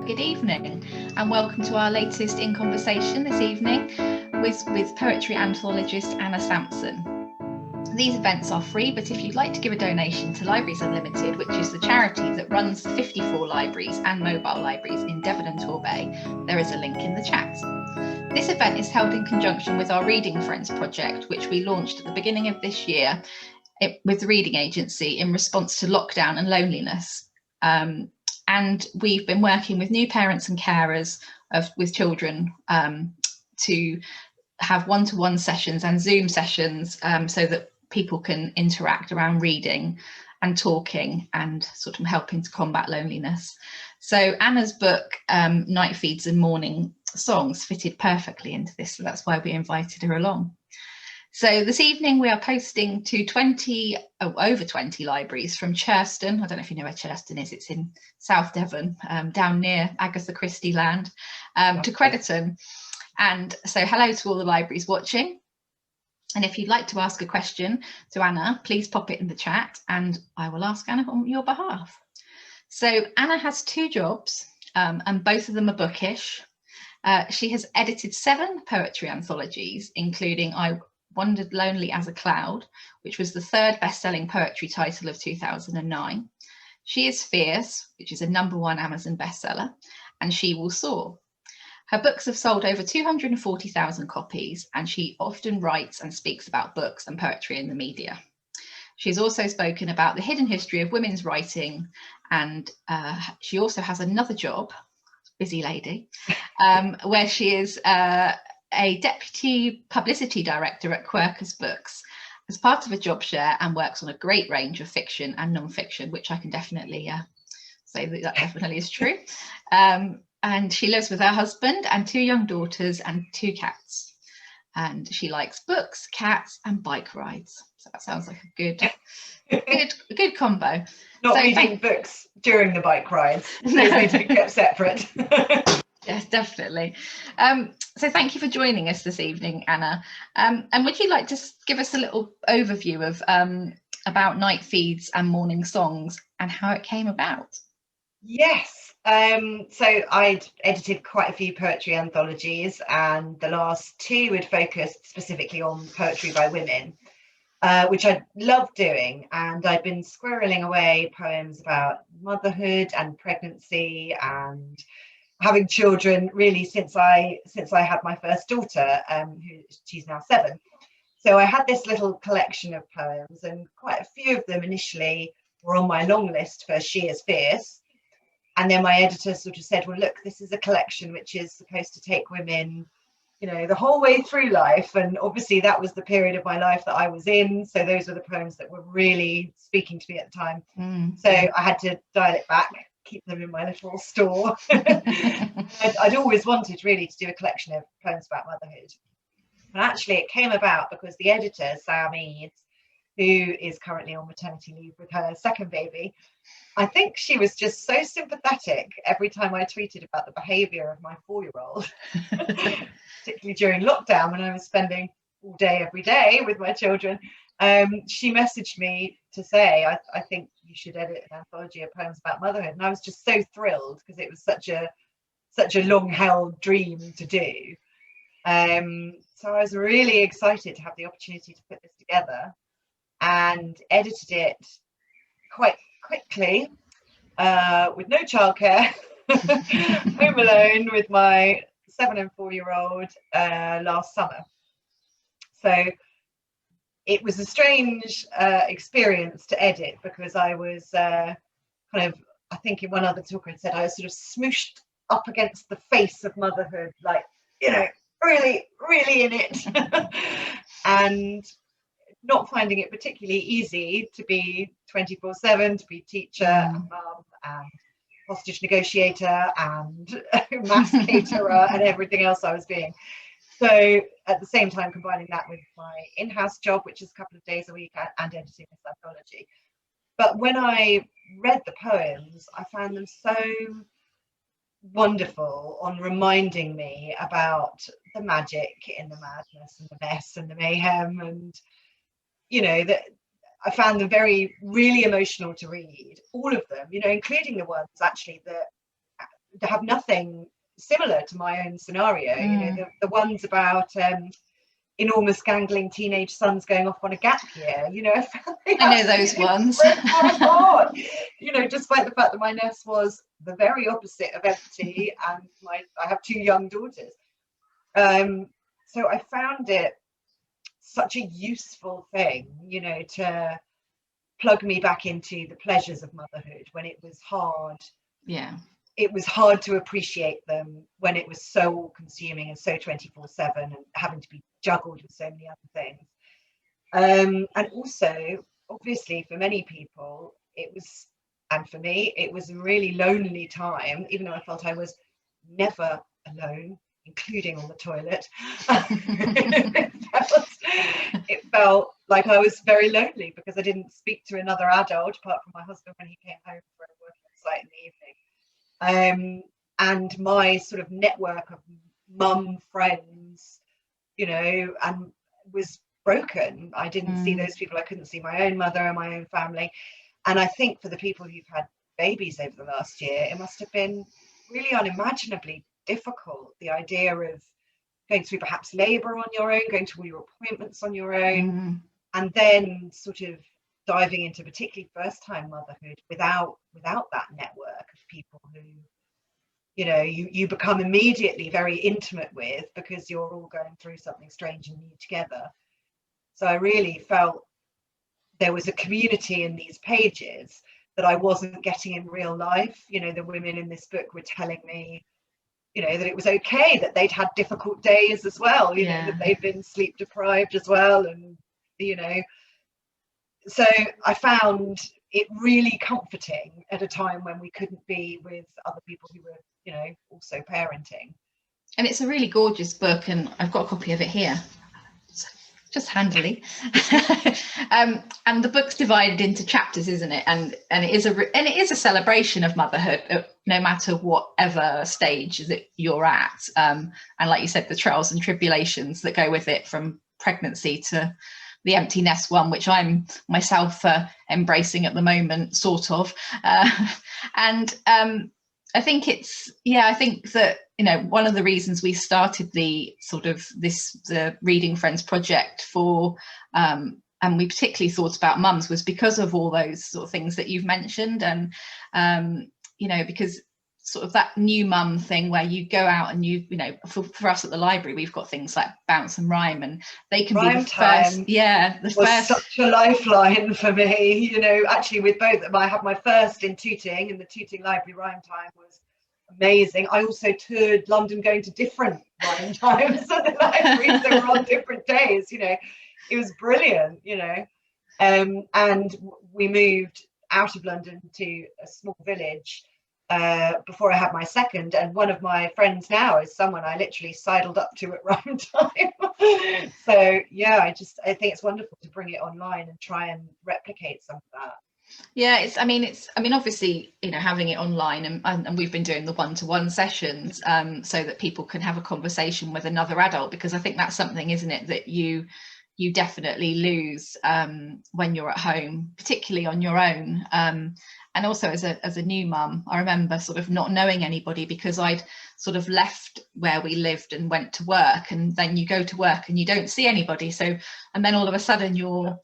good evening and welcome to our latest In Conversation this evening with poetry anthologist Anna Sampson. These events are free, but if you'd like to give a donation to Libraries Unlimited, which is the charity that runs 54 libraries and mobile libraries in Devon and Torbay, there is a link in the chat. This event is held in conjunction with our Reading Friends project, which we launched at the beginning of this year with the Reading Agency in response to lockdown and loneliness. And we've been working with new parents and carers with children to have one-to-one sessions and Zoom sessions so that people can interact around reading and talking and sort of helping to combat loneliness. So Anna's book, Night Feeds and Morning Songs, fitted perfectly into this, so that's why we invited her along. So this evening we are posting to over 20 libraries from Churston. I don't know if you know where Churston is, it's in South Devon, down near Agatha Christie land, to Crediton. And so hello to all the libraries watching. And if you'd like to ask a question to Anna, please pop it in the chat and I will ask Anna on your behalf. So Anna has two jobs and both of them are bookish. She has edited 7 poetry anthologies, including I Wandered Lonely as a Cloud, which was the 3rd best-selling poetry title of 2009. She is Fierce, which is a #1 Amazon bestseller, and She Will Soar. Her books have sold over 240,000 copies, and she often writes and speaks about books and poetry in the media. She's also spoken about the hidden history of women's writing, and she also has another job, busy lady, where she is a deputy publicity director at Quercus Books as part of a job share, and works on a great range of fiction and non-fiction, which I can definitely say that definitely is true. And she lives with her husband and 2 young daughters and 2 cats. And she likes books, cats, and bike rides. So that sounds like a good combo. Not reading books during the bike rides. They need to be kept separate. Yes, definitely. So thank you for joining us this evening, Anna. And would you like to give us a little overview of about Night Feeds and Morning Songs and how it came about? Yes. So I'd edited quite a few poetry anthologies, and the last 2 had focused specifically on poetry by women, which I loved doing. And I'd been squirreling away poems about motherhood and pregnancy and having children really since I had my first daughter, she's now 7. So I had this little collection of poems, and quite a few of them initially were on my long list for She is Fierce. And then my editor sort of said, well, look, this is a collection which is supposed to take women, you know, the whole way through life. And obviously that was the period of my life that I was in. So those were the poems that were really speaking to me at the time. So I had to dial it back, keep them in my little store. I'd always wanted really to do a collection of poems about motherhood. And actually it came about because the editor, Sam Eads, who is currently on maternity leave with her 2nd baby, I think she was just so sympathetic every time I tweeted about the behaviour of my 4-year-old, particularly during lockdown when I was spending all day every day with my children. She messaged me to say, I think you should edit an anthology of poems about motherhood. And I was just so thrilled because it was such a long-held dream to do. So I was really excited to have the opportunity to put this together, and edited it quite quickly with no childcare, home alone with my 7 and 4-year-old last summer. So it was a strange experience to edit, because I was I think in one other talker had said I was sort of smooshed up against the face of motherhood, like, you know, really, really in it. And not finding it particularly easy to be 24/7, to be teacher and mum and hostage negotiator and mass caterer and everything else I was being. So at the same time combining that with my in-house job, which is a couple of days a week, and editing this anthology. But when I read the poems, I found them so wonderful on reminding me about the magic in the madness and the mess and the mayhem, and you know, that I found them really emotional to read, all of them, you know, including the ones actually that have nothing similar to my own scenario. You know, the ones about enormous gangling teenage sons going off on a gap year, you know, I know those ones. my heart, you know, despite the fact that my nest was the very opposite of empty, and I have 2 young daughters. So I found it such a useful thing, you know, to plug me back into the pleasures of motherhood when it was hard. Yeah. It was hard to appreciate them when it was so all-consuming and so 24/7 and having to be juggled with so many other things. And also, obviously, for many people, it was, and for me, it was a really lonely time, even though I felt I was never alone, including on the toilet. It felt like I was very lonely because I didn't speak to another adult apart from my husband when he came home from working on site in the evening. And my sort of network of mum friends, you know, and was broken. I didn't see those people. I couldn't see my own mother and my own family. And I think for the people who've had babies over the last year, it must have been really unimaginably difficult. The idea of going through perhaps labour on your own, going to all your appointments on your own, and then sort of diving into particularly first-time motherhood without that network of people who, you know, you become immediately very intimate with because you're all going through something strange and new together. So I really felt there was a community in these pages that I wasn't getting in real life. You know, the women in this book were telling me, you know, that it was okay that they'd had difficult days as well, you know, that they'd been sleep deprived as well. And, you know, so I found it really comforting at a time when we couldn't be with other people who were, you know, also parenting. And it's a really gorgeous book, and I've got a copy of it here, just handily. And the book's divided into chapters, isn't it? And it is a celebration of motherhood, no matter whatever stage that you're at. And like you said, the trials and tribulations that go with it, from pregnancy to the empty nest one, which I'm myself embracing at the moment, sort of. And I think I think that, you know, one of the reasons we started the Reading Friends project for, and we particularly thought about mums, was because of all those sort of things that you've mentioned. And, you know, because sort of that new mum thing where you go out and you know, for us at the library, we've got things like Bounce and Rhyme, and they can Rhyme be the first. Yeah, the first. Such a lifeline for me, you know. Actually, with both, I had my first in Tooting, and the Tooting Library Rhyme Time was amazing. I also toured London going to different rhyme times at the library, so we're on different days, you know. It was brilliant, you know. And we moved out of London to a small village before I had my second, and one of my friends now is someone I literally sidled up to at rhyme time. So yeah, I think it's wonderful to bring it online and try and replicate some of that. Yeah, I mean obviously, you know, having it online, and we've been doing the one-to-one sessions so that people can have a conversation with another adult, because I think that's something, isn't it, that you definitely lose when you're at home, particularly on your own. And also as a new mum, I remember sort of not knowing anybody, because I'd sort of left where we lived and went to work, and then you go to work and you don't see anybody. So, and then all of a sudden you're,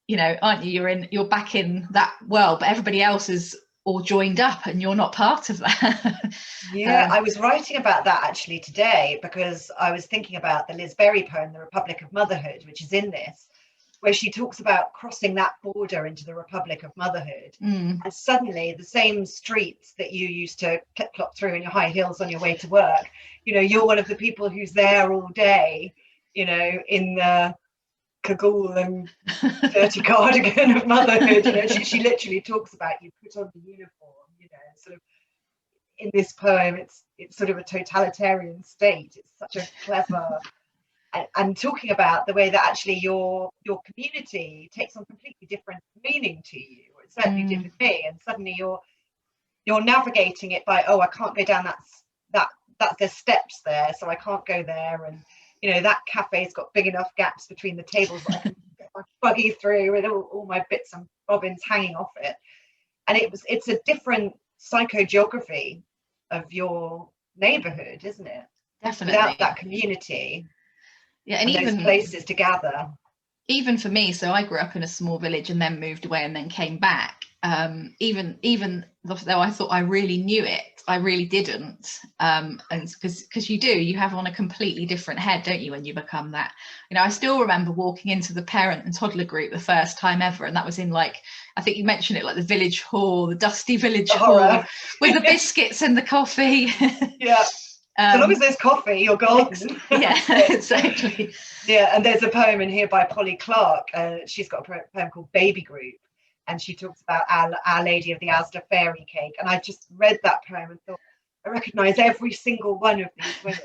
you know, aren't you, you're back in that world, but everybody else is all joined up and you're not part of that. Yeah, I was writing about that actually today, because I was thinking about the Liz Berry poem, The Republic of Motherhood, which is in this, where she talks about crossing that border into the Republic of Motherhood. And suddenly the same streets that you used to clip-clop through in your high heels on your way to work, you know, you're one of the people who's there all day, you know, in the cagoule and dirty cardigan of motherhood. You know, she literally talks about, you put on the uniform, you know, sort of. In this poem, it's sort of a totalitarian state. It's such a clever, and talking about the way that actually your community takes on completely different meaning to you, or it certainly did with me. And suddenly you're navigating it by, oh, I can't go down that there's steps there, so I can't go there, and you know, that cafe's got big enough gaps between the tables that I can get my buggy through with all my bits and bobbins hanging off it. And it's a different psychogeography of your neighborhood, isn't it? Definitely. Without that community, yeah, and those even places to gather. Even for me, so I grew up in a small village and then moved away and then came back. Even though I thought I really knew it, I really didn't. And because you have on a completely different head, don't you, when you become that? I still remember walking into the parent and toddler group the first time ever, and that was in, like, I think you mentioned it, like the village hall, the dusty village hall with the biscuits and the coffee. Yeah. So long as there's coffee, you're golden. Yeah, exactly. Yeah, and there's a poem in here by Polly Clark. She's got a poem called Baby Group, and she talks about Our Lady of the Asda Fairy Cake. And I just read that poem and thought, I recognise every single one of these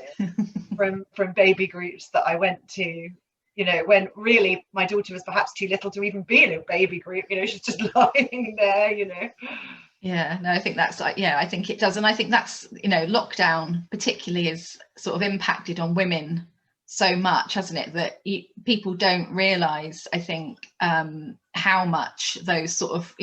women from baby groups that I went to, when really my daughter was perhaps too little to even be in a baby group. She's just lying there, Yeah, no, I think that's I think it does. And I think that's, lockdown particularly has sort of impacted on women so much, hasn't it, that people don't realise, I think, how much those sort of,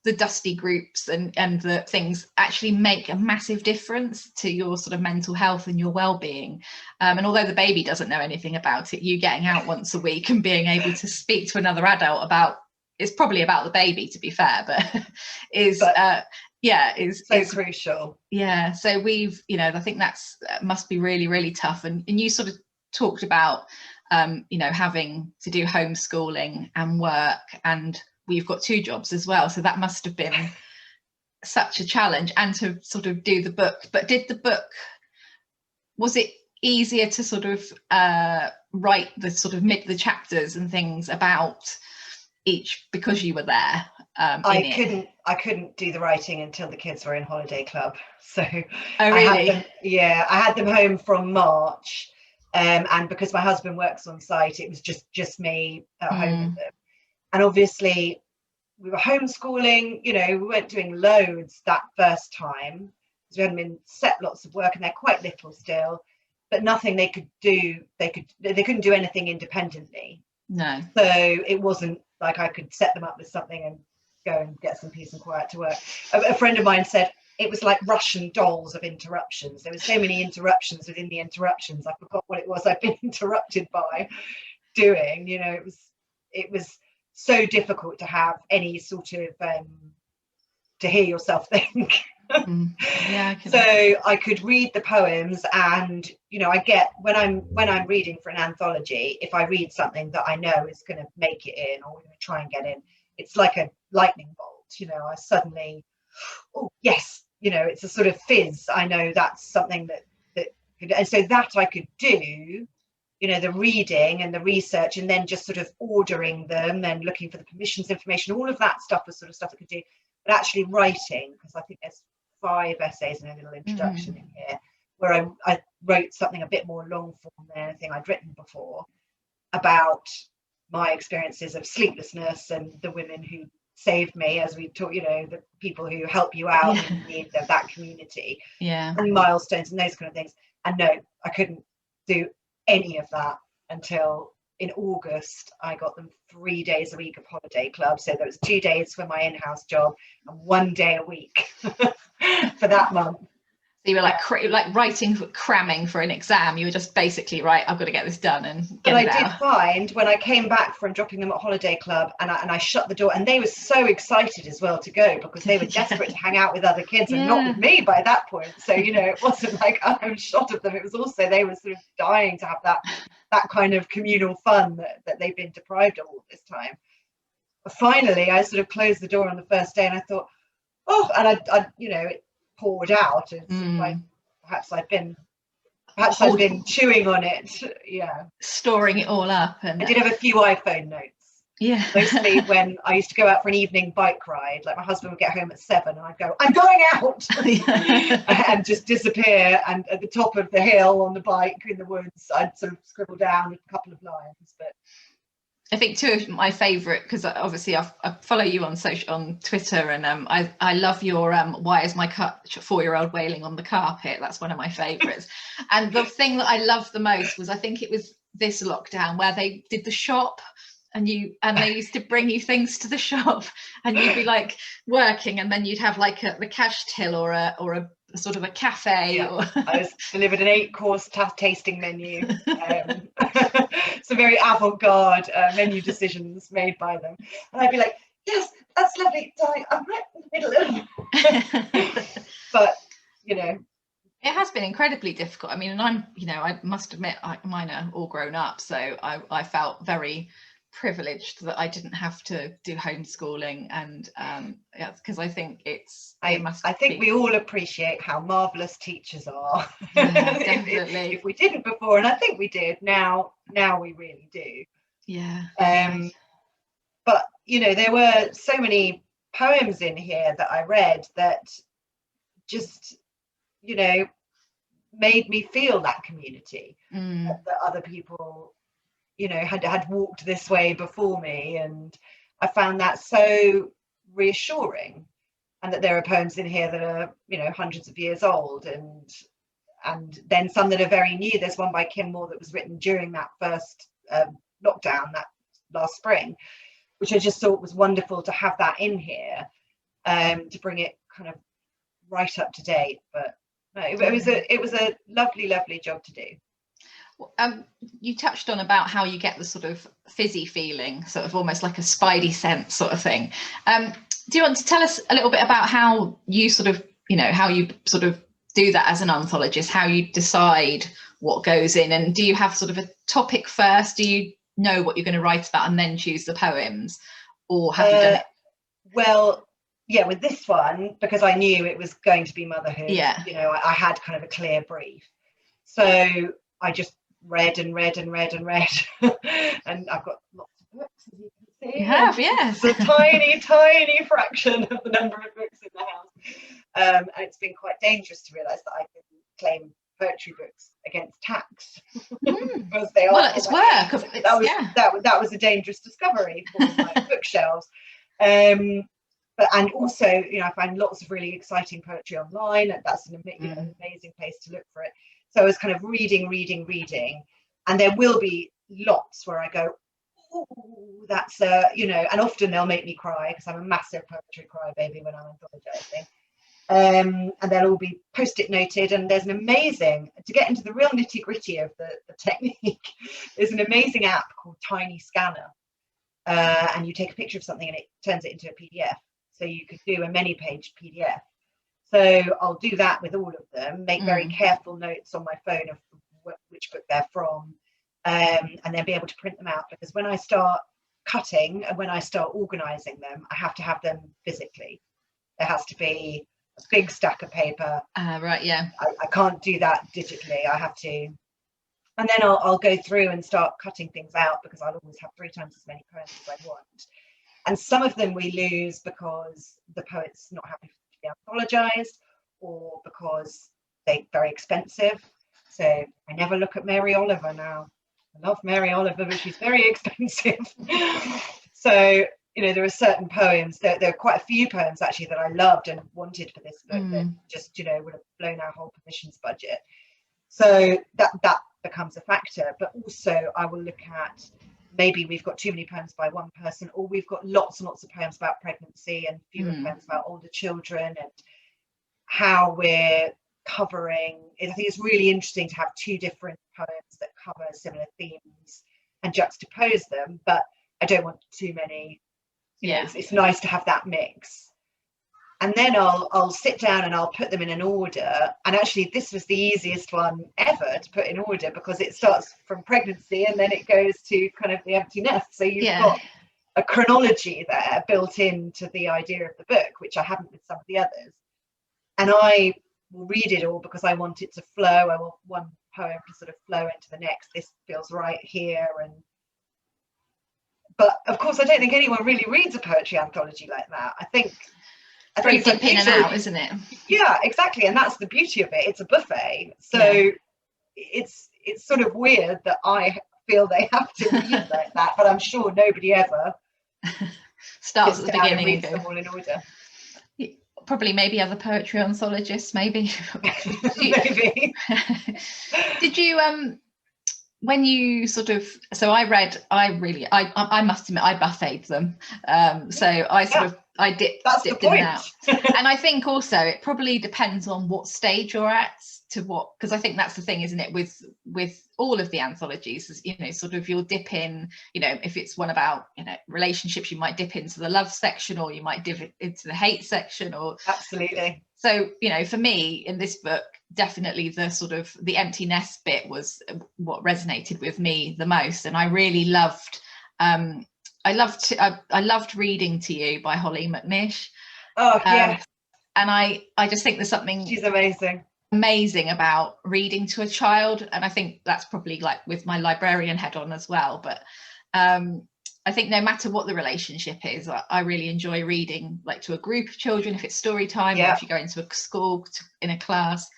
the dusty groups and the things actually make a massive difference to your sort of mental health and your well-being. And although the baby doesn't know anything about it, you getting out once a week and being able to speak to another adult about, it's probably about the baby, to be fair, but is so crucial. Yeah, so we've, I think that's must be really, really tough. And you sort of talked about, having to do homeschooling and work, and we've got 2 jobs as well. So that must have been such a challenge, and to sort of do the book. But was it easier to sort of write the sort of the chapters and things about each because you were there? I couldn't do the writing until the kids were in holiday club. So oh, really? I had them home from March, and because my husband works on site, it was just me at home with them. And obviously we were homeschooling, we weren't doing loads that first time because we hadn't been set lots of work, and they're quite little still, but nothing they could do. They couldn't do anything independently. No. So it wasn't like I could set them up with something and go and get some peace and quiet to work. A friend of mine said it was like Russian dolls of interruptions. There were so many interruptions within the interruptions. I forgot what it was I've been interrupted by doing. It was so difficult to have any sort of to hear yourself think. Yeah, so I could read the poems, and I get when I'm reading for an anthology, if I read something that I know is going to make it in or going to try and get in, it's like a lightning bolt. I suddenly, oh yes, it's a sort of fizz. I know that's something that could, and so that I could do, the reading and the research, and then just sort of ordering them and looking for the permissions information. All of that stuff was sort of stuff I could do, but actually writing, because I think there's 5 essays and a little introduction in here where I wrote something a bit more long form than anything I'd written before about my experiences of sleeplessness and the women who saved me, as we talk, the people who help you out in need of that community, and milestones and those kind of things. And no, I couldn't do any of that until in August. I got them 3 days a week of holiday club, so there was 2 days for my in-house job and 1 day a week for that month. So you were like writing, cramming for an exam. You were just basically, right, I've got to get this done and get it out. But I did find when I came back from dropping them at holiday club, and I shut the door, and they were so excited as well to go, because they were desperate to hang out with other kids and not with me by that point. So it wasn't like I'm shot of them. It was also they were sort of dying to have that kind of communal fun that they've been deprived of all this time. But finally, I sort of closed the door on the first day, and I thought, oh, and I it poured out. It's like perhaps I've been chewing on it, storing it all up. And I did have a few iPhone notes, mostly when I used to go out for an evening bike ride. Like my husband would get home at 7 and I'd go, I'm going out, and just disappear, and at the top of the hill on the bike in the woods I'd sort of scribble down a couple of lines. But I think 2 of my favourite, because obviously I follow you on Twitter, and I love your why is my 4-year-old wailing on the carpet? That's one of my favourites. And the thing that I loved the most was, I think it was this lockdown where they did the shop, and they used to bring you things to the shop, and you'd be like working, and then you'd have like the cash till or a sort of a cafe? Yeah. Or I was delivered an 8-course tasting menu. Some very avant-garde menu decisions made by them, and I'd be like, yes, that's lovely, darling, I'm right in the middle of but you know, it has been incredibly difficult. I mean, and I'm, you know, I must admit, mine are all grown up, so I felt very privileged that I didn't have to do homeschooling, and yeah, because I think I think we all appreciate how marvelous teachers are. Yeah, definitely. if we didn't before, and I think we did, now we really do. Yeah. But you know, there were so many poems in here that I read that just, you know, made me feel that community, that other people, you know, had walked this way before me, and I found that so reassuring. And that there are poems in here that are, you know, hundreds of years old, and then some that are very new. There's one by Kim Moore that was written during that first lockdown, that last spring, which I just thought was wonderful to have that in here, to bring it kind of right up to date. But no, it was a lovely job to do. You touched on about how you get the sort of fizzy feeling, sort of almost like a spidey sense sort of thing. Do you want to tell us a little bit about how you sort of, you know, how you sort of do that as an anthologist, how you decide what goes in, and do you have sort of a topic first? Do you know what you're going to write about and then choose the poems, or have you done it? Well, yeah, with this one, because I knew it was going to be motherhood, yeah, you know, I had kind of a clear brief. So I just read and read and read and read. And I've got lots of books, as you can see. You have, yes. It's a tiny fraction of the number of books in the house. And it's been quite dangerous to realise that I can claim poetry books against tax. Because they are. Well, it's work. That was a dangerous discovery for my bookshelves. But and also, you know, I find lots of really exciting poetry online, and that's an amazing place to look for it. So I was kind of reading, and there will be lots where I go, oh, that's you know, and often they'll make me cry because I'm a massive poetry crybaby when I'm anthologizing. And they'll all be post-it noted, and there's an amazing, to get into the real nitty-gritty of the technique, there's an amazing app called Tiny Scanner, and you take a picture of something and it turns it into a PDF. So you could do a many-page PDF. So I'll do that with all of them, make very careful notes on my phone of which book they're from, and then be able to print them out, because when I start cutting and when I start organising them, I have to have them physically. There has to be a big stack of paper. Right, yeah. I can't do that digitally. I have to. And then I'll go through and start cutting things out, because I'll always have 3 times as many poems as I want. And some of them we lose because the poet's not happy to be anthologized, or because they're very expensive. So I never look at Mary Oliver now. I love Mary Oliver, but she's very expensive. So, you know, there are certain poems, there are quite a few poems actually that I loved and wanted for this book that just, you know, would have blown our whole permissions budget. So that becomes a factor. But also I will look at, maybe we've got too many poems by one person, or we've got lots and lots of poems about pregnancy and fewer poems about older children, and how we're covering. I think it's really interesting to have 2 different poems that cover similar themes and juxtapose them, but I don't want too many. Yeah, it's nice to have that mix. And then I'll sit down and I'll put them in an order. And actually, this was the easiest one ever to put in order, because it starts from pregnancy and then it goes to kind of the empty nest. So you've got a chronology there built into the idea of the book, which I haven't with some of the others. And I will read it all because I want it to flow. I want one poem to sort of flow into the next. This feels right here. But of course, I don't think anyone really reads a poetry anthology like that. I think very dip in and out, isn't it? Yeah, exactly. And that's the beauty of it. It's a buffet. So it's sort of weird that I feel they have to read like that, but I'm sure nobody ever starts at the beginning and reads them all in order. Probably maybe other poetry anthologists, maybe. Maybe. Did you when you sort of, so I must admit I buffeted them, so I sort of I dipped That's the in and point. out. And I think also it probably depends on what stage you're at, because I think that's the thing, isn't it, with all of the anthologies, you know, sort of you'll dip in, you know, if it's one about, you know, relationships, you might dip into the love section, or you might dip into the hate section, or absolutely. So, you know, for me in this book, definitely the sort of the empty nest bit was what resonated with me the most. And I really loved I loved Reading to You by Holly McNish. Oh yeah. And I just think there's something, she's amazing about reading to a child. And I think that's probably like with my librarian head on as well. But I think no matter what the relationship is, I really enjoy reading like to a group of children, if it's story time, or if you go into a school in a class.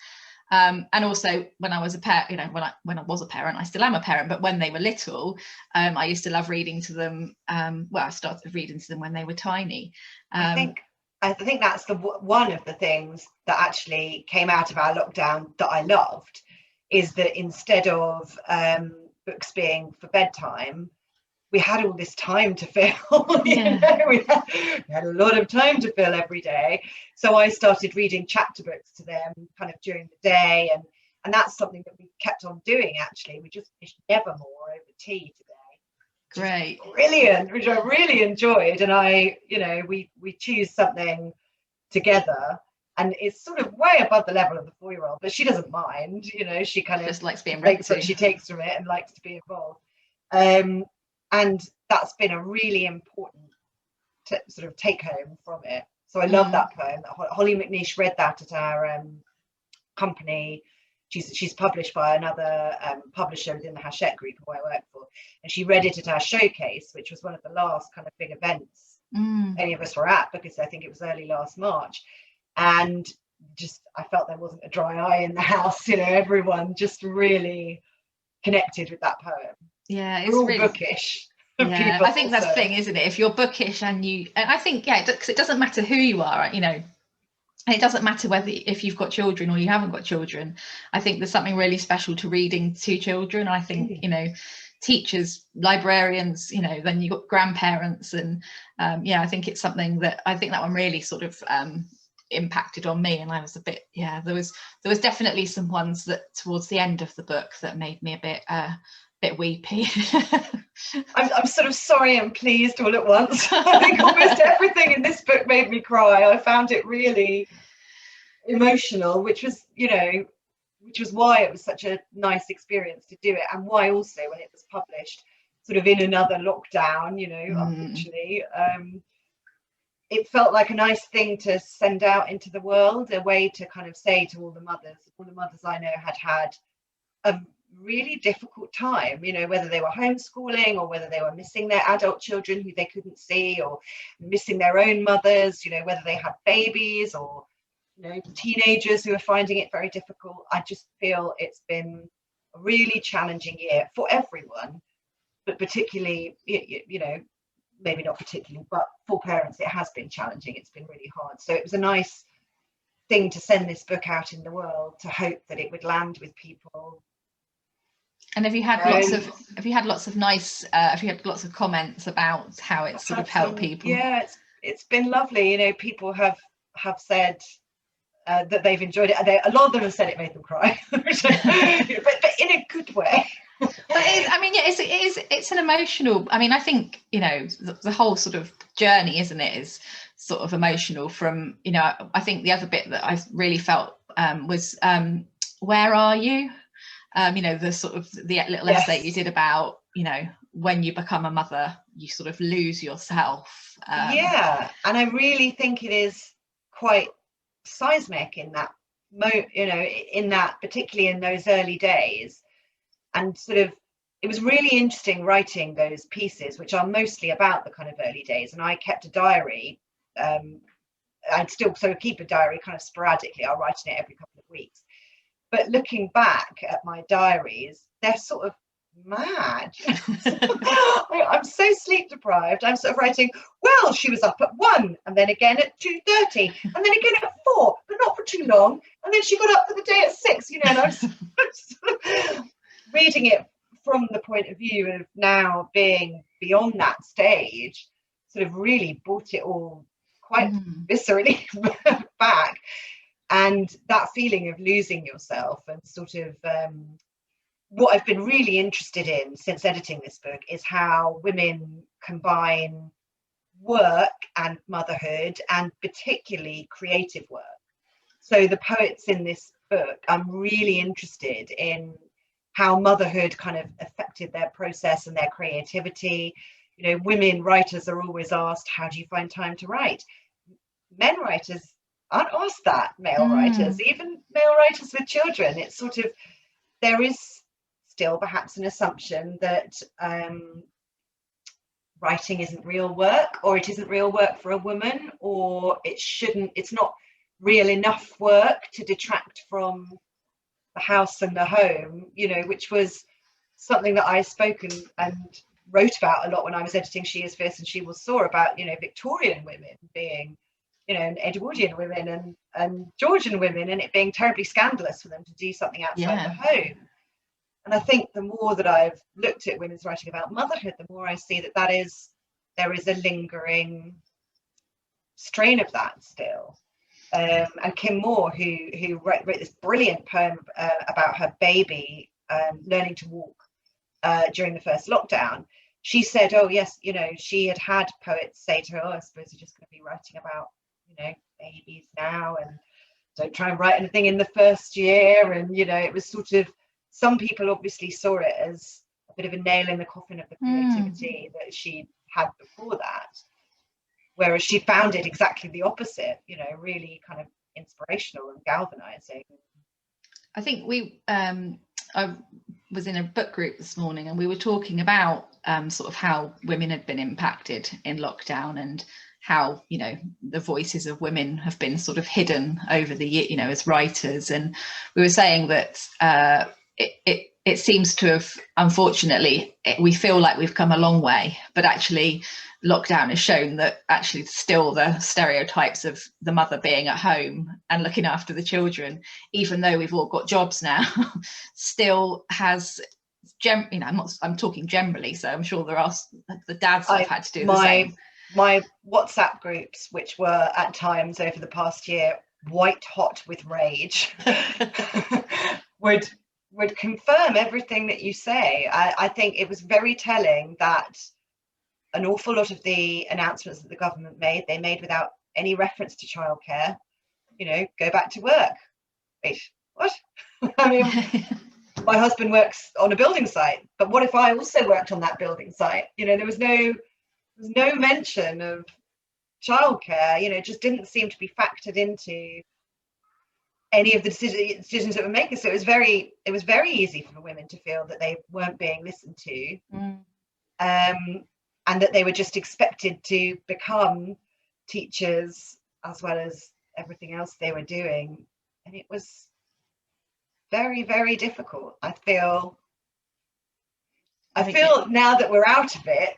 And also when I was a parent, you know, when I was a parent, I still am a parent, but when they were little, I used to love reading to them. I started reading to them when they were tiny. I think that's one of the things that actually came out of our lockdown that I loved, is that instead of books being for bedtime, we had all this time to fill. We had a lot of time to fill every day. So I started reading chapter books to them kind of during the day, and that's something that we kept on doing. Actually, we just finished Nevermore over tea today. Great, brilliant, which I really enjoyed. And we choose something together, and it's sort of way above the level of the 4-year-old, but she doesn't mind. You know, she kind of just likes being read to. She takes from it and likes to be involved. And that's been a really important sort of take home from it. So I love that poem. Holly McNish read that at our company. She's published by another publisher within the Hachette group who I work for, and she read it at our showcase, which was one of the last kind of big events any of us were at, because I think it was early last March. And just, I felt there wasn't a dry eye in the house. You know, everyone just really connected with that poem. Yeah, it's we're all really bookish. Yeah, I think that's the thing, isn't it? If you're bookish and I think, because it doesn't matter who you are, you know, and it doesn't matter if you've got children or you haven't got children. I think there's something really special to reading to children. I think, you know, teachers, librarians, you know, then you've got grandparents, and I think it's something that one really sort of impacted on me. And I was a bit, there was definitely some ones that towards the end of the book that made me a bit weepy. I'm sort of sorry and pleased all at once. I think almost everything in this book made me cry. I found it really emotional, which was why it was such a nice experience to do it, and why also when it was published sort of in another lockdown, you know, unfortunately, it felt like a nice thing to send out into the world, a way to kind of say to all the mothers I know had a really difficult time, you know, whether they were homeschooling or whether they were missing their adult children who they couldn't see, or missing their own mothers, you know, whether they had babies, or, you know, teenagers who are finding it very difficult. I just feel it's been a really challenging year for everyone, but particularly, you know, maybe not particularly, but for parents it has been challenging. It's been really hard. So it was a nice thing to send this book out in the world, to hope that it would land with people. And have you had lots of nice comments about how it's sort of helped people? Yeah, it's been lovely. You know, people have said that they've enjoyed it. A lot of them have said it made them cry, but in a good way. But it's an emotional. I mean, I think, you know, the whole sort of journey, isn't it, is sort of emotional. From, you know, I think the other bit that I really felt was Where Are You? You know, the sort of the little essay you did about, you know, when you become a mother, you sort of lose yourself. And I really think it is quite seismic in that, you know, in that, particularly in those early days. And sort of, it was really interesting writing those pieces, which are mostly about the kind of early days. And I kept a diary. I'd still sort of keep a diary kind of sporadically. I'll write in it every couple of weeks. But looking back at my diaries, they're sort of mad. I'm so sleep deprived. I'm sort of writing, well, she was up at 1, and then again at 2:30, and then again at 4, but not for too long, and then she got up for the day at 6, you know. And I'm sort of reading it from the point of view of now being beyond that stage, sort of really brought it all quite viscerally back. And that feeling of losing yourself, and sort of what I've been really interested in since editing this book is how women combine work and motherhood, and particularly creative work. So the poets in this book, I'm really interested in how motherhood kind of affected their process and their creativity. You know, women writers are always asked, how do you find time to write? Men writers aren't asked that, male writers, even male writers with children. It's sort of, there is still perhaps an assumption that writing isn't real work, or it isn't real work for a woman, or it's not real enough work to detract from the house and the home, you know, which was something that I spoke and wrote about a lot when I was editing She Is Fierce and She Was Sore, about, you know, Victorian women being, you know, and Edwardian women and Georgian women, and it being terribly scandalous for them to do something outside the home. And I think the more that I've looked at women's writing about motherhood, the more I see that there is a lingering strain of that still. And Kim Moore, who wrote this brilliant poem about her baby learning to walk during the first lockdown, she said, oh yes, you know, she had poets say to her, oh, I suppose you're just going to be writing about, you know, babies now, and don't try and write anything in the first year. And, you know, it was sort of, some people obviously saw it as a bit of a nail in the coffin of the creativity that she had before that, whereas she found it exactly the opposite, you know, really kind of inspirational and galvanizing. I think I was in a book group this morning, and we were talking about sort of how women had been impacted in lockdown, and how, you know, the voices of women have been sort of hidden over the year, you know, as writers. And we were saying that it seems to have, unfortunately, we feel like we've come a long way, but actually lockdown has shown that actually still the stereotypes of the mother being at home and looking after the children, even though we've all got jobs now, still has, you know, I'm talking generally, so I'm sure there are the dads that have had to do the same. My WhatsApp groups, which were at times over the past year white hot with rage, would confirm everything that you say. I think it was very telling that an awful lot of the announcements that the government made, they made without any reference to childcare. You know, go back to work. Wait, what? I mean, my husband works on a building site, but what if I also worked on that building site? You know, there was no mention of childcare. You know, it just didn't seem to be factored into any of the decisions that were making. So it was very easy for women to feel that they weren't being listened to, and that they were just expected to become teachers as well as everything else they were doing. And it was very, very difficult. I feel now that we're out of it,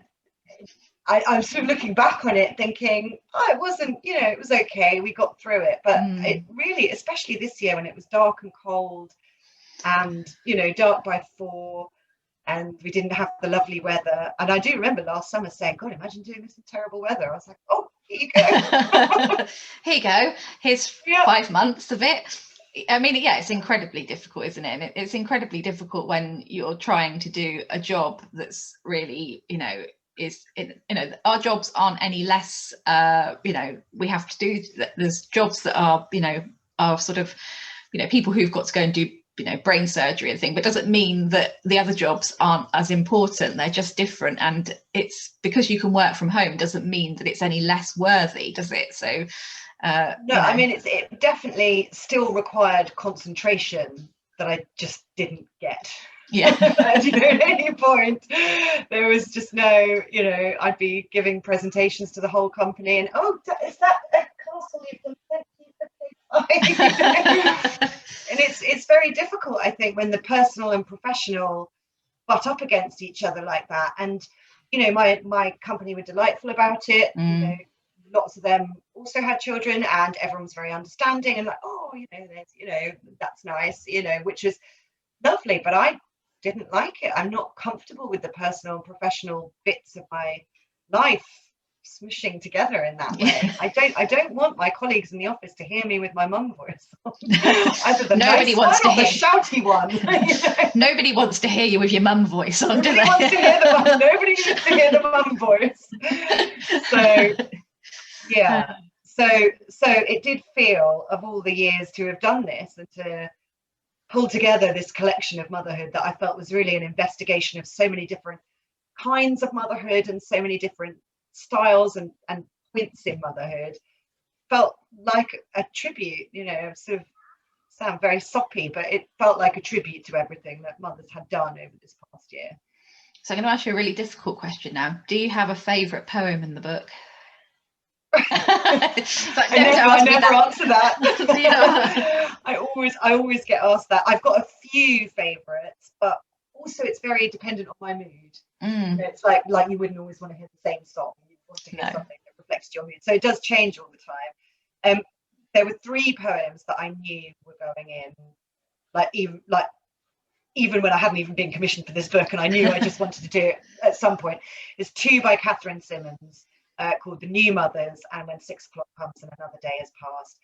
I'm sort of looking back on it thinking, oh, it wasn't, you know, it was okay, we got through it. But it really, especially this year when it was dark and cold and, you know, dark by 4, and we didn't have the lovely weather. And I do remember last summer saying, God, imagine doing this in terrible weather. I was like, oh, here you go. Here you go. Here's 5 months of it. I mean, yeah, it's incredibly difficult, isn't it? And it's incredibly difficult when you're trying to do a job that's really, you know, our jobs aren't any less, you know, we have to do, there's jobs that are, you know, are sort of, you know, people who've got to go and do, you know, brain surgery and thing, but doesn't mean that the other jobs aren't as important. They're just different. And it's because you can work from home doesn't mean that it's any less worthy, does it? So no, you know. I mean, it definitely still required concentration that I just didn't get. Yeah. And, you know, at any point there was just no, you know, I'd be giving presentations to the whole company and, oh, is that a castle you've done? Thank you. And it's very difficult, I think, when the personal and professional butt up against each other like that. And, you know, my company were delightful about it. You know, lots of them also had children, and everyone was very understanding and like, oh, you know, there's, you know, that's nice, you know, which was lovely. But I didn't like it. I'm not comfortable with the personal and professional bits of my life smushing together in that way. I don't want my colleagues in the office to hear me with my mum voice on. Either the Nobody nice wants one to or the hear shouty one. You know? Nobody wants to hear you with your mum voice on, do they? Nobody needs to hear the mum voice. So yeah. So it did feel, of all the years to have done this and to pull together this collection of motherhood, that I felt was really an investigation of so many different kinds of motherhood and so many different styles and points in motherhood, felt like a tribute, you know, sort of sound very soppy, but it felt like a tribute to everything that mothers had done over this past year. So I'm going to ask you a really difficult question now. Do you have a favourite poem in the book? I never answer that. I always get asked that. I've got a few favourites, but also it's very dependent on my mood. It's like you wouldn't always want to hear the same song. You want to hear something that reflects your mood. So it does change all the time. There were 3 poems that I knew were going in, even when I hadn't even been commissioned for this book, and I knew I just wanted to do it at some point. There's 2 by Catherine Simmons, called The New Mothers and When 6 O'Clock Comes and Another Day Has Passed,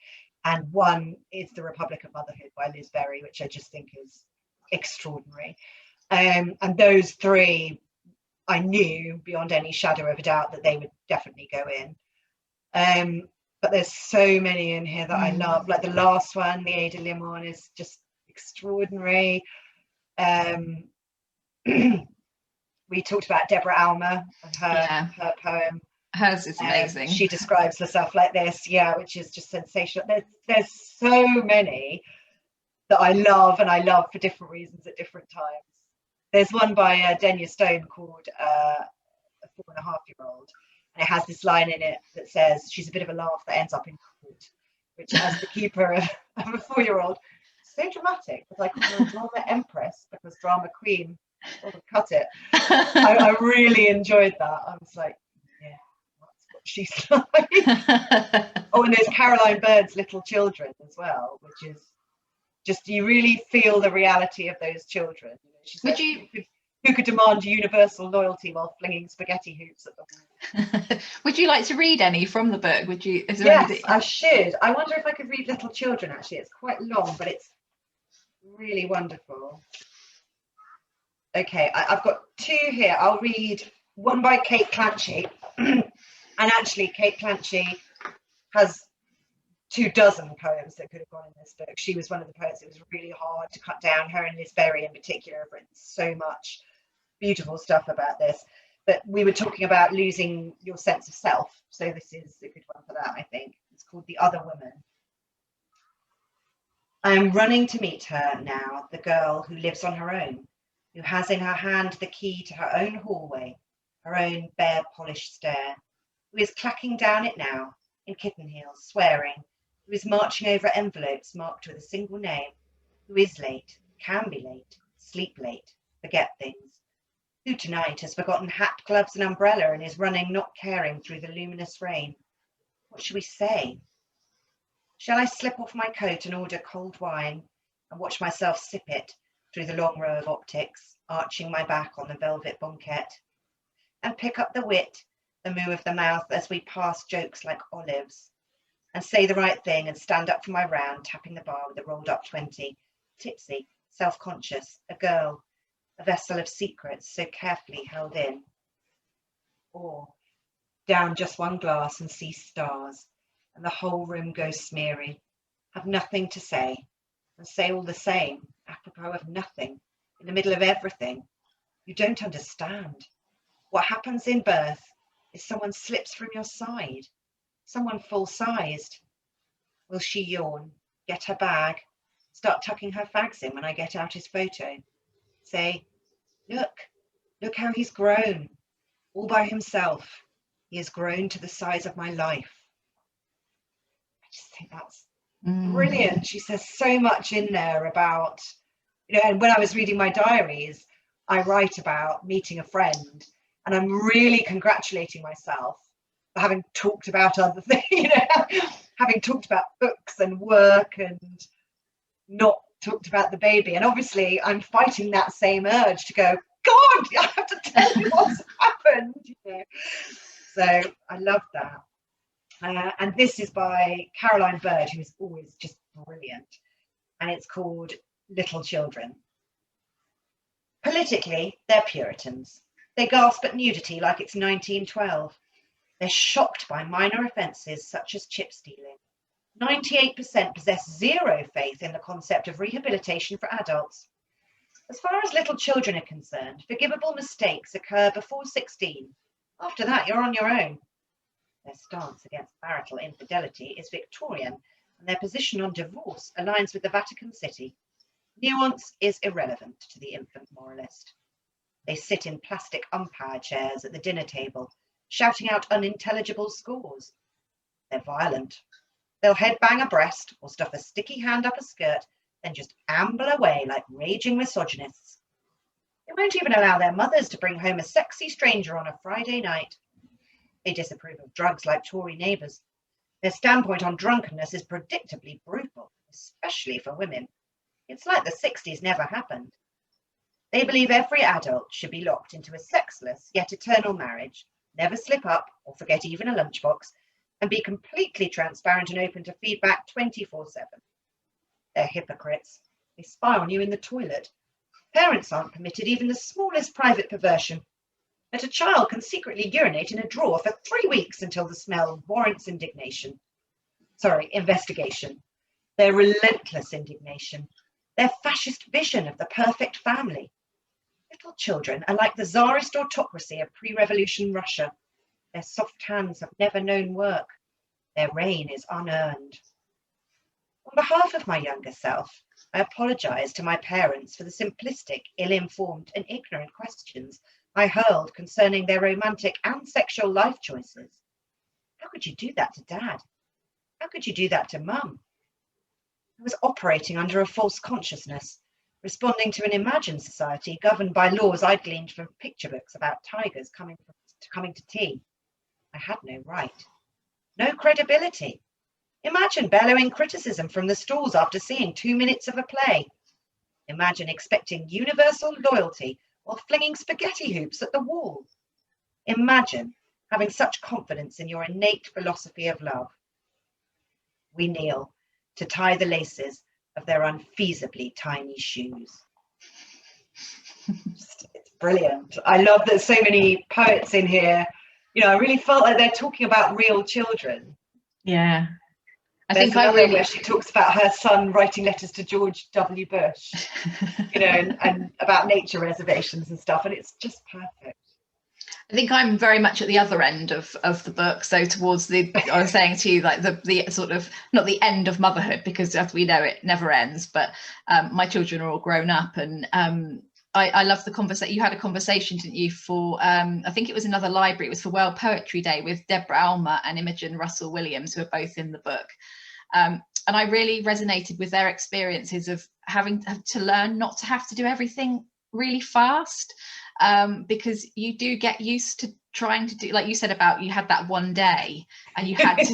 and one is The Republic of Motherhood by Liz Berry, which I just think is extraordinary. And those 3, I knew beyond any shadow of a doubt that they would definitely go in. But there's so many in here that I love. Like the last one, the Ada Limon, is just extraordinary. We talked about Deborah Alma and her poem. Hers is amazing. She describes herself like this, which is just sensational. There's so many that I love, and I love for different reasons at different times. There's one by Denya Stone called A 4.5-year-old, and it has this line in it that says, "She's a bit of a laugh that ends up in court," which, as the keeper of a 4-year-old, so dramatic. It's like a drama empress, because drama queen sort of cut it. I really enjoyed that. I was like, yeah, that's what she's like. Oh, and there's Caroline Bird's Little Children as well, which is just, you really feel the reality of those children. You know, she said, who could demand universal loyalty while flinging spaghetti hoops at them? Would you like to read any from the book? Would you? Yes, I should. I wonder if I could read Little Children, actually. It's quite long, but it's really wonderful. Okay, I've got 2 here. I'll read one by Kate Clancy. And actually, Kate Clancy has 24 poems that could have gone in this book. She was one of the poets it was really hard to cut down. Her and Liz Berry in particular have written so much beautiful stuff about this. But we were talking about losing your sense of self, so this is a good one for that, I think. It's called The Other Woman. I am running to meet her now, the girl who lives on her own, who has in her hand the key to her own hallway, her own bare polished stair, who is clacking down it now in kitten heels, swearing, who is marching over envelopes marked with a single name, who is late, can be late, sleep late, forget things, who tonight has forgotten hat, gloves and umbrella and is running, not caring, through the luminous rain. What shall we say? Shall I slip off my coat and order cold wine and watch myself sip it through the long row of optics, arching my back on the velvet banquette, and pick up the wit, the moo of the mouth as we pass jokes like olives, and say the right thing and stand up for my round, tapping the bar with a rolled up 20, tipsy, self-conscious, a girl, a vessel of secrets so carefully held in? Or down just one glass and see stars, and the whole room goes smeary, have nothing to say, and say all the same, apropos of nothing, in the middle of everything. You don't understand. What happens in birth is someone slips from your side, someone full-sized. Will she yawn, get her bag, start tucking her fags in when I get out his photo? Say, look how he's grown, all by himself. He has grown to the size of my life. I just think that's brilliant. She says so much in there about, you know, and when I was reading my diaries, I write about meeting a friend, and I'm really congratulating myself for having talked about other things, you know, having talked about books and work and not talked about the baby. And obviously I'm fighting that same urge to go, God, I have to tell you what's happened, you know. So I love that. And this is by Caroline Bird, who is always just brilliant. And it's called Little Children. Politically, they're Puritans. They gasp at nudity like it's 1912. They're shocked by minor offences such as chip stealing. 98% possess zero faith in the concept of rehabilitation for adults. As far as little children are concerned, forgivable mistakes occur before 16. After that, you're on your own. Their stance against marital infidelity is Victorian, and their position on divorce aligns with the Vatican City. Nuance is irrelevant to the infant moralist. They sit in plastic umpire chairs at the dinner table, shouting out unintelligible scores. They're violent. They'll headbang a breast or stuff a sticky hand up a skirt, then just amble away like raging misogynists. They won't even allow their mothers to bring home a sexy stranger on a Friday night. They disapprove of drugs like Tory neighbours. Their standpoint on drunkenness is predictably brutal, especially for women. It's like the 60s never happened. They believe every adult should be locked into a sexless yet eternal marriage, never slip up or forget even a lunchbox, and be completely transparent and open to feedback 24/7. They're hypocrites. They spy on you in the toilet. Parents aren't permitted even the smallest private perversion. But a child can secretly urinate in a drawer for 3 weeks until the smell warrants investigation. Their relentless indignation. Their fascist vision of the perfect family. Little children are like the czarist autocracy of pre-revolution Russia. Their soft hands have never known work. Their reign is unearned. On behalf of my younger self, I apologise to my parents for the simplistic, ill-informed and ignorant questions I hurled concerning their romantic and sexual life choices. How could you do that to Dad? How could you do that to Mum? I was operating under a false consciousness, responding to an imagined society governed by laws I'd gleaned from picture books about tigers coming to tea. I had no right, no credibility. Imagine bellowing criticism from the stalls after seeing 2 minutes of a play. Imagine expecting universal loyalty while flinging spaghetti hoops at the wall. Imagine having such confidence in your innate philosophy of love. We kneel to tie the laces of their unfeasibly tiny shoes. It's brilliant. I love that so many poets in here. I really felt like they're talking about real children. Yeah. There's another where she talks about her son writing letters to George W. Bush, and about nature reservations and stuff, and it's just perfect. I think I'm very much at the other end of the book. So towards I was saying to you, like the sort of, not the end of motherhood, because as we know, it never ends, but my children are all grown up, and I love the conversation. You had a conversation, didn't you, for, I think it was another library, it was for World Poetry Day, with Deborah Alma and Imogen Russell-Williams, who are both in the book. And I really resonated with their experiences of having to learn not to have to do everything really fast, because you do get used to trying to do, like you said about, you had that one day and you had to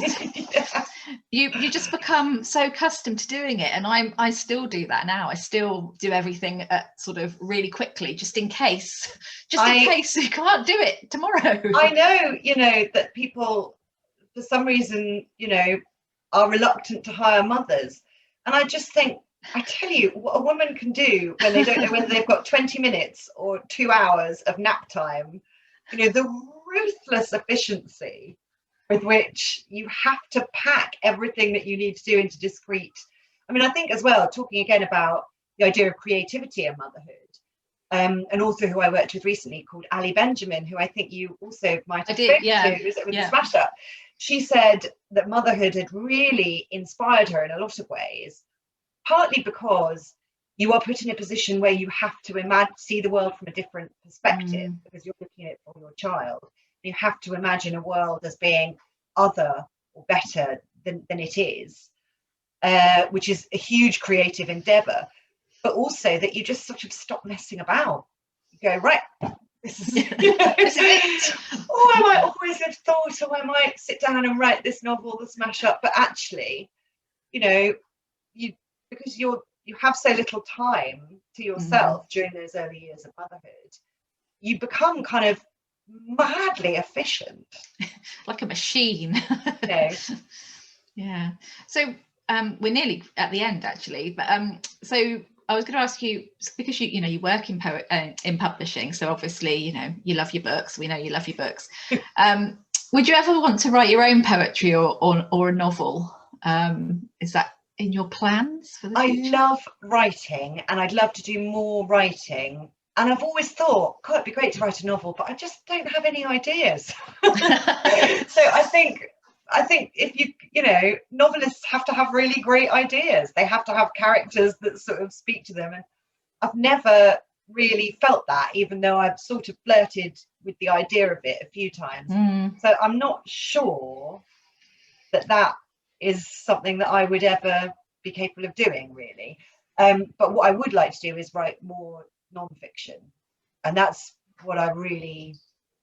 Yeah. you just become so accustomed to doing it, and I still do that now. I still do everything sort of really quickly, just in case you can't do it tomorrow. I know, that people for some reason, are reluctant to hire mothers, and I just think, I tell you what a woman can do when they don't know whether they've got 20 minutes or 2 hours of nap time. The ruthless efficiency with which you have to pack everything that you need to do into discrete. I think as well, talking again about the idea of creativity in motherhood, and also who I worked with recently, called Ali Benjamin, who I think you also might have spoken to, with the Smash Up. She said that motherhood had really inspired her in a lot of ways, partly because you are put in a position where you have to see the world from a different perspective, because you're looking at it for your child. You have to imagine a world as being other or better than it is, which is a huge creative endeavor, but also that you just sort of stop messing about. You go, right, this is it. I might always have thought, I might sit down and write this novel, the Smash Up, but actually, because you have so little time to yourself during those early years of motherhood, you become kind of madly efficient. Like a machine. No. Yeah. So we're nearly at the end, actually. But so I was going to ask you, because you work in publishing, so obviously you love your books. We know you love your books. Would you ever want to write your own poetry or a novel? Is that in your plans for the future? I love writing, and I'd love to do more writing. And I've always thought, God, it'd be great to write a novel, but I just don't have any ideas. So I think if novelists have to have really great ideas. They have to have characters that sort of speak to them. And I've never really felt that, even though I've sort of flirted with the idea of it a few times. So I'm not sure that is something that I would ever be capable of doing, really. But what I would like to do is write more non-fiction, and that's what I really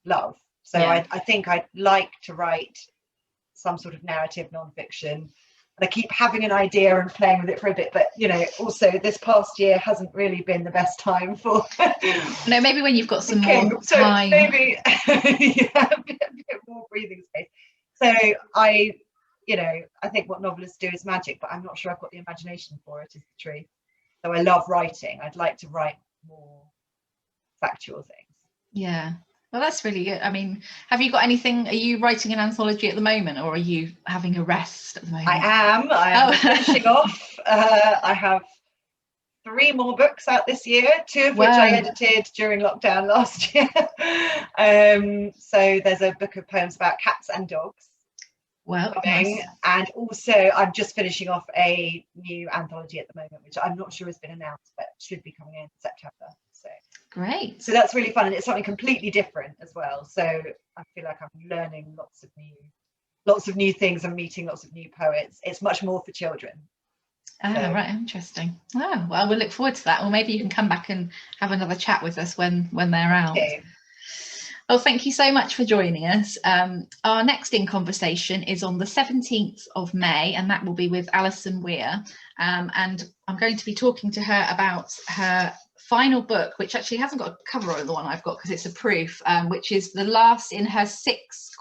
love. So I think I'd like to write some sort of narrative non-fiction, and I keep having an idea and playing with it for a bit, but also this past year hasn't really been the best time for no, maybe when you've got some more time. So maybe a bit more breathing space. So I think what novelists do is magic, but I'm not sure I've got the imagination for it, is the truth. So I love writing. I'd like to write more factual things. Yeah. Well, that's really good. I mean, have you got anything? Are you writing an anthology at the moment, or are you having a rest at the moment? I am finishing off. I have 3 more books out this year, 2 of which I edited during lockdown last year. So there's a book of poems about cats and dogs. Nice. And also I'm just finishing off a new anthology at the moment, which I'm not sure has been announced, but should be coming in September. So great. So that's really fun, and it's something completely different as well. So I feel like I'm learning lots of new things and meeting lots of new poets. It's much more for children. Right, interesting. Oh, well, we'll look forward to that. Well, maybe you can come back and have another chat with us when they're out. Okay. Well, thank you so much for joining us. Our next In Conversation is on the 17th of May, and that will be with Alison Weir. And I'm going to be talking to her about her final book, which actually hasn't got a cover on the one I've got because it's a proof, which is the last in her 6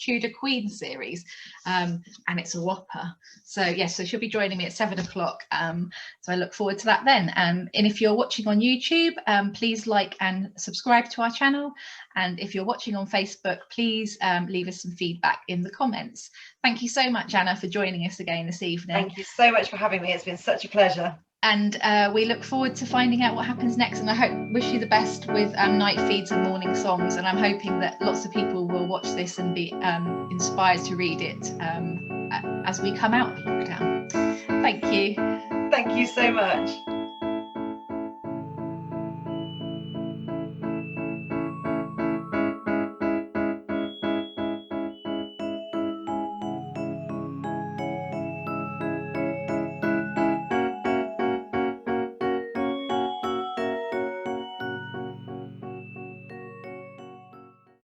Tudor Queen series, and it's a whopper. So yes, so she'll be joining me at 7 o'clock. So I look forward to that then. And if you're watching on YouTube, please like and subscribe to our channel. And if you're watching on Facebook, please leave us some feedback in the comments. Thank you so much, Anna, for joining us again this evening. Thank you so much for having me. It's been such a pleasure. And we look forward to finding out what happens next. And I wish you the best with night feeds and morning songs. And I'm hoping that lots of people will watch this and be inspired to read it as we come out of lockdown. Thank you. Thank you so much.